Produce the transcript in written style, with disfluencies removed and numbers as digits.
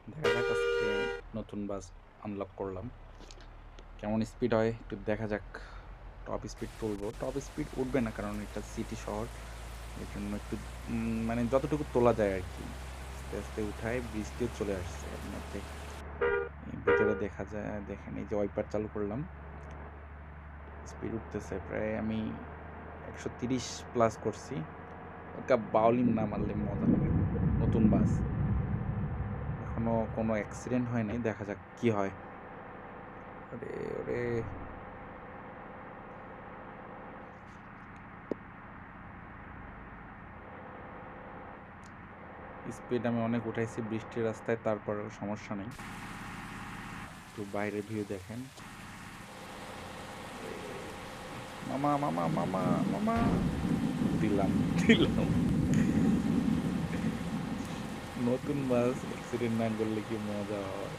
দেখা যাক আজকে নতুন বাস আনলক করলাম। কেমন স্পিড হয় একটু দেখা যাক। টপ স্পিড তুলবো। টপ স্পিড উঠবে না কারণ এটা সিটি শহর। এজন্য একটু মানে যতটুকু তোলা যায় আরকি। আস্তে, আস্তে উঠায় বৃষ্টিও চলে আসছে এর মধ্যে। ভিতরে দেখা যায় দেখেন এই যে ওয়াইপার চালু করলাম। স্পিড উঠতেছে প্রায় আমি ১৩০ প্লাস করছি। হালকা বাউলিং না মারলে মজা লাগে না। নতুন বাস। এখনো কোনো অ্যাক্সিডেন্ট হয় নাই। দেখা যাক কি হয়। ওরে, ওরে! স্পিড আমি অনেক উঠাইছি বৃষ্টির রাস্তায়, তারপরেও সমস্যা নেই। একটু বাইরের ভিউ দেখেন। মামা, মামা, মামা, মামা! দিলাম, দিলাম। নতুন বাস অ্যাক্সিডেন্ট না করলে কি মজা হয়!